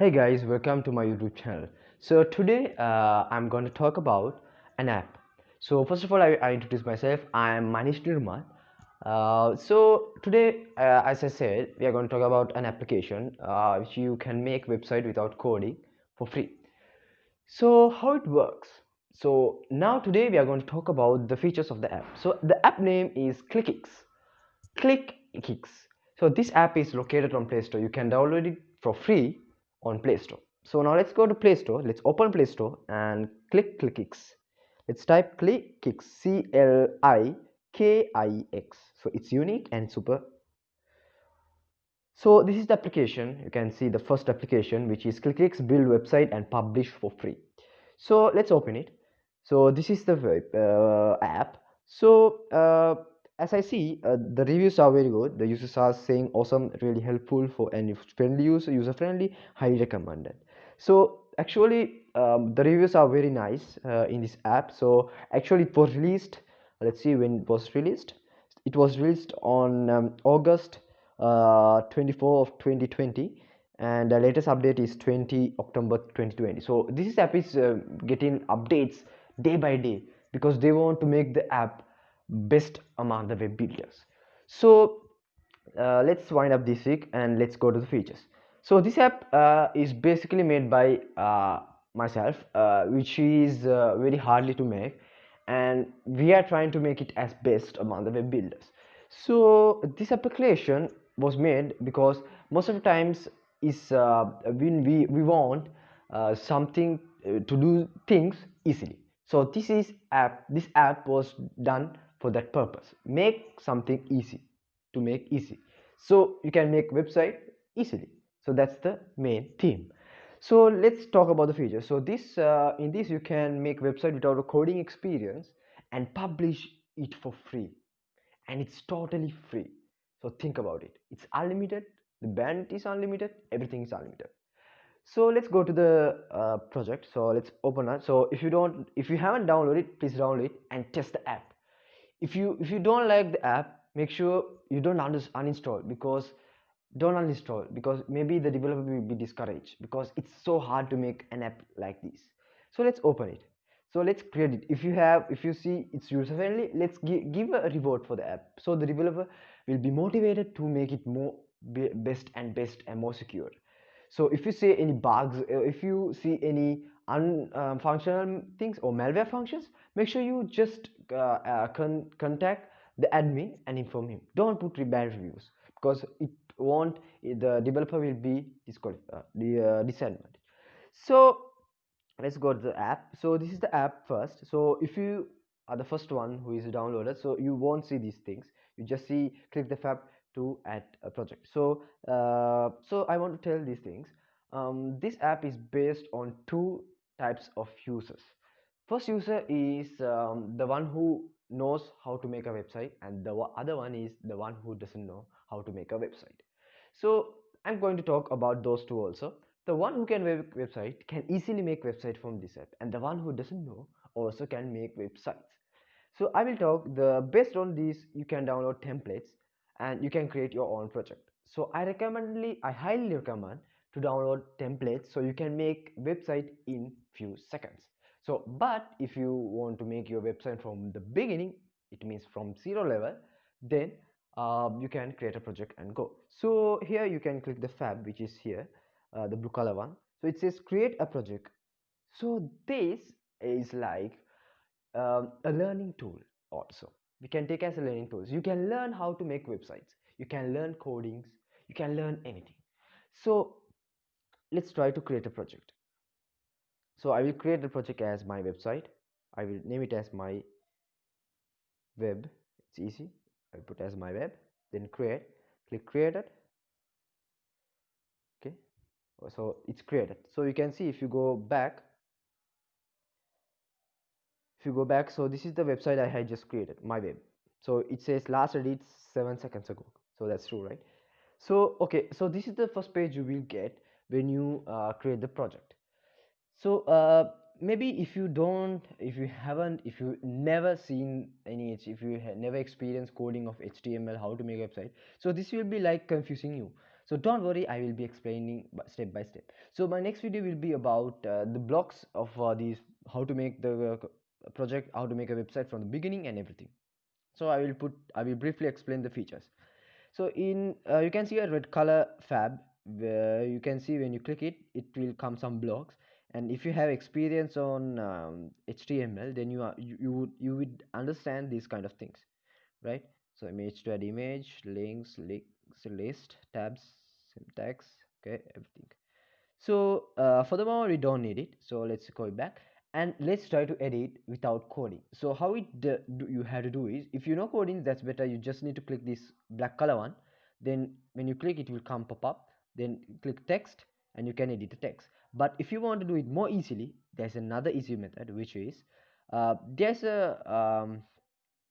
Hey guys, welcome to my YouTube channel. So today I'm going to talk about an app. So first of all, I introduce myself. I am Manish Nirmal. So today, as I said, we are going to talk about an application which you can make website without coding for free. So how it works? So now today we are going to talk about the features of the app. So the app name is Clikix. Clikix. So this app is located on Play Store. You can download it for free on Play Store. So now let's go to Play Store. Let's open Play Store and click Clikix. Let's type Clikix, Clikix. So it's unique and super. So this is the application. You can see the first application, which is Clickix build website and publish for free. So let's open it. So this is the web app. So as I see, the reviews are very good. The users are saying awesome, really helpful for any friendly user friendly, highly recommended. So actually, the reviews are very nice in this app. So actually, it was released. Let's see when it was released. It was released on August 24 of 2020, and the latest update is 20 October 2020. So this app is getting updates day by day because they want to make the app best among the web builders. So let's wind up this week and let's go to the features. So this app is basically made by myself, which is very hardly to make, and we are trying to make it as best among the web builders. So this application was made because most of the times is when we want something to do things easily. So this app was done for that purpose, make something easy, to make easy, so you can make website easily. So that's the main theme. So let's talk about the features. So this in this you can make website without a coding experience and publish it for free, and it's totally free. So think about it, it's unlimited, the bandwidth is unlimited, everything is unlimited. So let's go to the project. So let's open it. So if you haven't downloaded it, please download it and test the app. If you don't like the app, make sure you don't uninstall, because don't uninstall, because maybe the developer will be discouraged because it's so hard to make an app like this. So let's open it. So let's create it. If you see it's user friendly, let's give a reward for the app, so the developer will be motivated to make it more best and more secure. So if you see any bugs, if you see any unfunctional things or malware functions, make sure you just contact the admin and inform him. Don't put bad reviews, because it won't, the developer will be disqualified, disadvantaged. So let's go to the app. So this is the app first. So if you are the first one who is downloaded, so you won't see these things. You just see click the app to add a project. So so I want to tell these things. This app is based on two types of users. First user is the one who knows how to make a website, and the other one is the one who doesn't know how to make a website. So I'm going to talk about those two also. The one who can make website can easily make website from this app, and the one who doesn't know also can make websites. So I will talk the based on these. You can download templates and you can create your own project. So I highly recommend to download templates, so you can make website in few seconds. So but if you want to make your website from the beginning, it means from zero level, then you can create a project and go. So here you can click the fab, which is here, the blue color one. So it says create a project. So this is like a learning tool. Also we can take as a learning tools. You can learn how to make websites, you can learn codings, you can learn anything. So let's try to create a project. So I will create the project as my website. I will name it as my web. It's easy. I put as my web, then create, click created. Okay, so it's created. So you can see, if you go back, so this is the website I had just created, my web. So it says last edit 7 seconds ago, so that's true, right? So okay, so this is the first page you will get when you create the project. So maybe if you never seen any, if you never experienced coding of HTML, how to make a website, so this will be like confusing you. So don't worry, I will be explaining step by step. So my next video will be about the blocks of these, how to make the project, how to make a website from the beginning and everything. So I will briefly explain the features. So in you can see a red color fab where you can see when you click it, it will come some blocks. And if you have experience on HTML, then you would understand these kind of things, right? So image to add image, links, list, tabs, syntax, okay, everything. So for the moment we don't need it, so let's go back and let's try to edit without coding. So how you have to do is, if you know coding, that's better. You just need to click this black color one, then when you click it will come pop up, then click text and you can edit the text. But if you want to do it more easily, there's another easy method, which is uh, there's a um,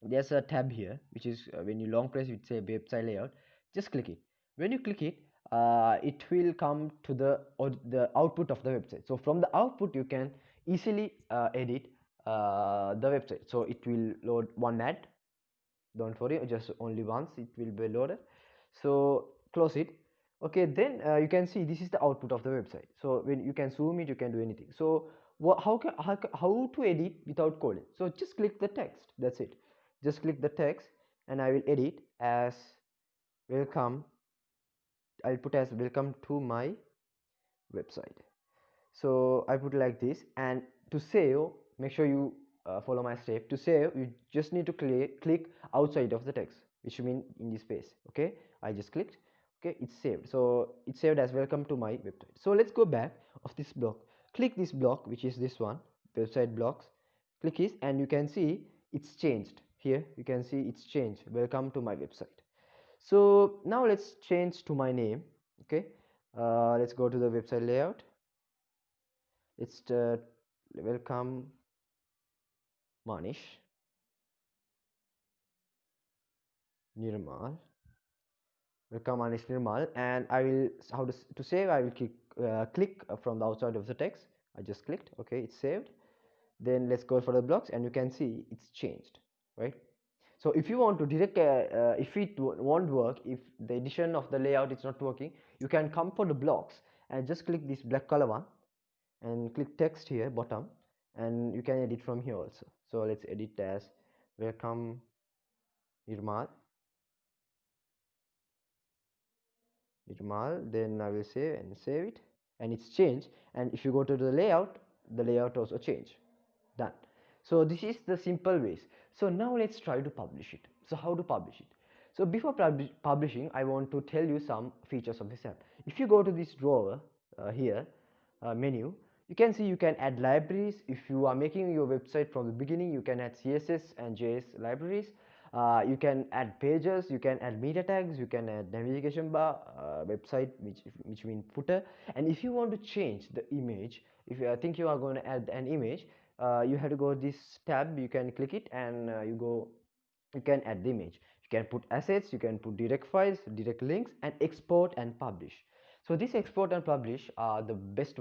there's a tab here, which is when you long press, it say website layout. Just click it. When you click it, it will come to the output of the website. So from the output you can easily edit the website. So it will load one ad, don't worry, just only once it will be loaded. So close it. Okay, then you can see this is the output of the website. So when you can zoom it, you can do anything. So how to edit without coding? So just click the text, that's it. Just click the text and I will edit as welcome. I'll put as welcome to my website. So I put like this. And to save, make sure you follow my step. To save, you just need to click outside of the text, which mean in this space. Okay, I just clicked. Okay, it's saved. So it's saved as welcome to my website. So let's go back of this block. Click this block, which is this one, website blocks. Click this and you can see it's changed. Here you can see it's changed, welcome to my website. So now let's change to my name. Okay, let's go to the website layout. It's welcome Manish, Nirmal. Welcome Manish, Nirmal, and I will how to save. I will click from the outside of the text. I just clicked. Okay, it's saved. Then let's go for the blocks, and you can see it's changed, right? So if you want to direct, if it won't work, if the edition of the layout is not working, you can come for the blocks and just click this black color one and click text here bottom, and you can edit from here also. So let's edit as welcome Nirmal. Then I will save it, and it's changed. And if you go to the layout also change. Done. So this is the simple ways. So now let's try to publish it. So how to publish it? So before publishing, I want to tell you some features of this app. If you go to this drawer here, menu, you can see you can add libraries. If you are making your website from the beginning, you can add CSS and JS libraries. You can add pages, you can add meta tags, you can add navigation bar, website, which mean footer. And if you want to change the image, if you think you are going to add an image, you have to go this tab, you can click it, and you can add the image. You can put assets, you can put direct files, direct links, and export and publish. So this export and publish are the best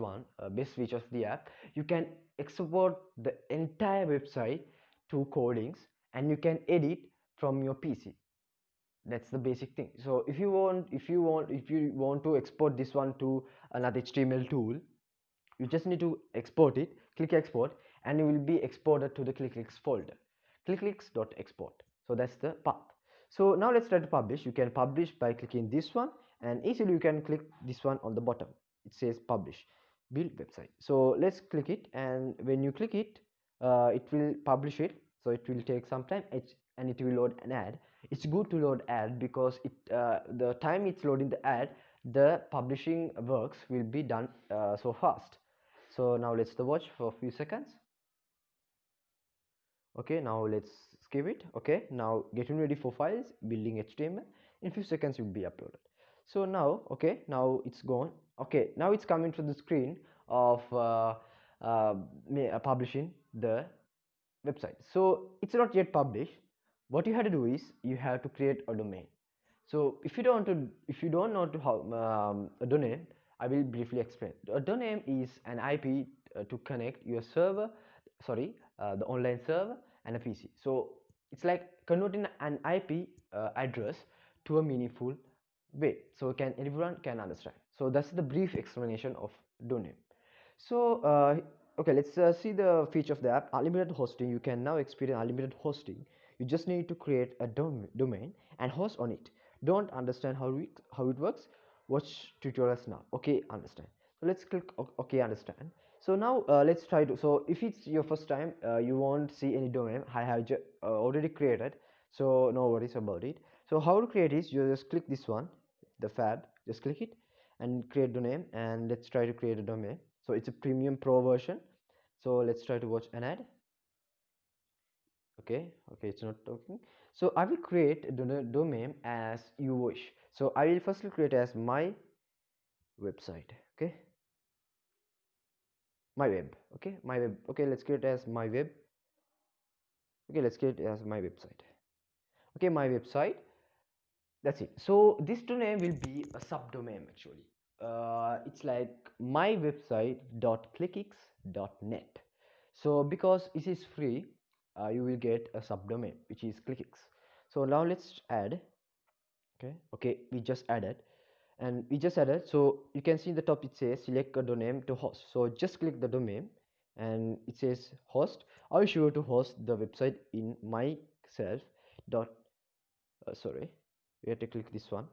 feature of the app. You can export the entire website to codings, and you can edit from your PC. That's the basic thing. So if you want to export this one to another HTML tool, you just need to export it, click export, and you will be exported to the Clikix folder, clicklix.export. So that's the path. So now let's try to publish. You can publish by clicking this one, and easily you can click this one on the bottom. It says publish, build website. So let's click it, and when you click it, it will publish it. So it will take some time, and it will load an ad. It's good to load ad because the time it's loading the ad, the publishing works will be done so fast. So now let's watch for a few seconds. Okay, now let's skip it. Okay, now getting ready for files, building HTML. In few seconds will be uploaded. So now, okay, now it's gone. Okay, now it's coming to the screen of publishing the website. So it's not yet published. What you have to do is you have to create a domain. So if you don't know to how a domain, I will briefly explain. A domain is an IP to connect your server, the online server and a PC. So it's like converting an IP address to a meaningful way so can everyone can understand. So that's the brief explanation of domain. So okay, let's see the feature of the app. Unlimited hosting. You can now experience unlimited hosting. You just need to create a domain and host on it. Don't understand how it works? Watch tutorials now. Okay, understand. So let's click okay, understand. So now let's try to. So if it's your first time, you won't see any domain. I have already created, so no worries about it. So how to create is you just click this one, the fab. Just click it and create the name, and let's try to create a domain. So it's a premium pro version. So let's try to watch an ad. Okay, okay, it's not talking. So I will create a domain as you wish. So I will firstly create as my website. Okay, my web. Okay, my web. Okay, let's create as my web. Okay, let's create as my website. Okay, my website. That's it. So this domain will be a subdomain actually. It's like my website .clickix.net. So because it is free, you will get a subdomain which is Clikix. So now let's add. Okay, we just added, and we just added. So you can see in the top it says select a domain to host. So just click the domain, and it says host. Are you sure to host the website in myself dot sorry, you have to click this one.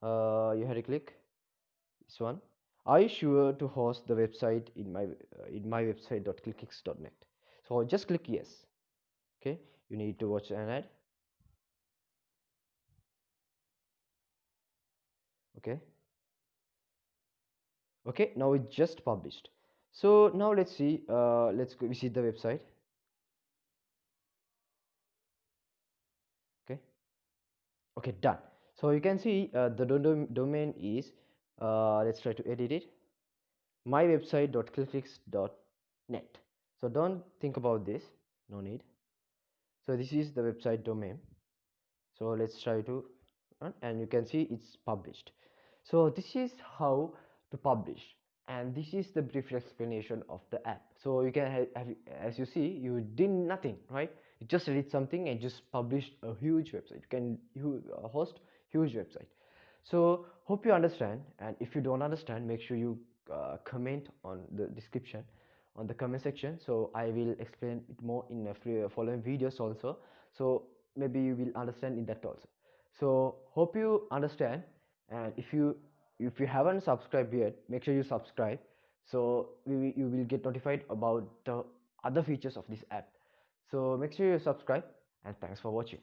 You have to click this one. Are you sure to host the website in my website.clickix.net? So just click yes. Okay, you need to watch an ad. Okay, okay, now it just published. So now let's see. Let's go visit the website. Okay, okay, done. So you can see the domain is. Let's try to edit it. mywebsite.clickix.net. So don't think about this. No need. So this is the website domain. So let's try to run, and you can see it's published. So this is how to publish, and this is the brief explanation of the app. So you can as you see, you did nothing, right? You just read something and just published a huge website. You can host huge website. So hope you understand, and if you don't understand, make sure you comment on the description on the comment section. So I will explain it more in a following videos also. So maybe you will understand in that also. So hope you understand, and if you haven't subscribed yet, make sure you subscribe. So you will get notified about the other features of this app. So make sure you subscribe, and thanks for watching.